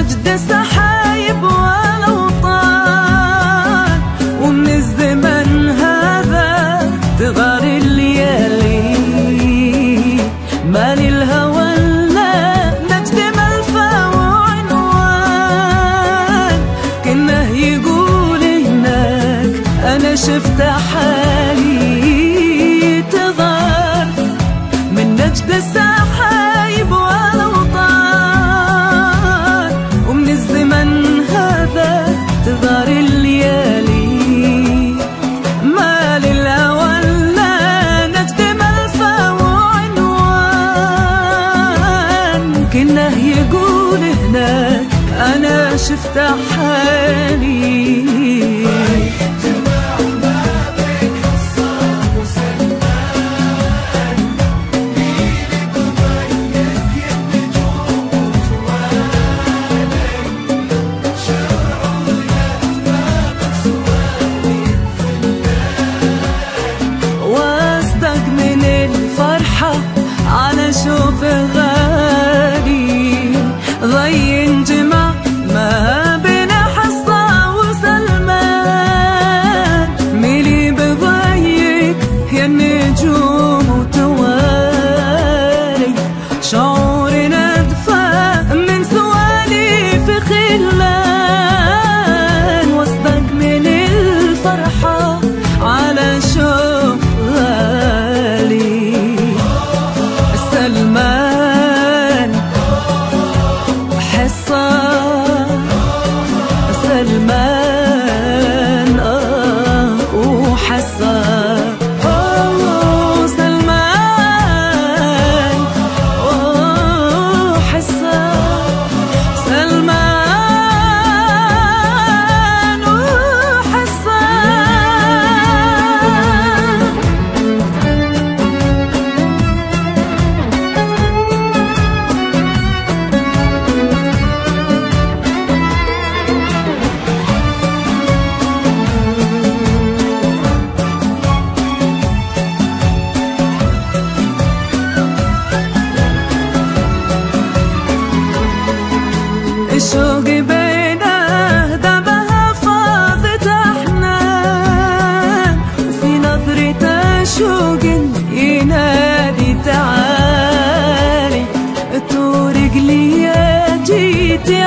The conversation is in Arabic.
نجد سحايب والأوطان، ومن الزمن هذا تغار الليالي، مال الهوى لا نجد ملفى وعنوان، كنه يقول هناك أنا شفت حالي تغار من نجد السحايب تغار الليالي، مال الهوى لا نجد ملفى وعنوان، كنه يقول هناك أنا شفت حالي. على شوف غالي ضي انجمع ما بين حصة وسلمان، ملي بضيق يا النجوم وتوالي، شعوري ندفى من سواليف خلان، واصدق من الفرحة على شوف غالي. سلمان حصة سلمان وحصة سلمان وحصة سلمان وحصة. الشوق بينه دمها فاضت أحنان، وفي نظرته شوق ينادي تعالي، تورق لي يا جيتي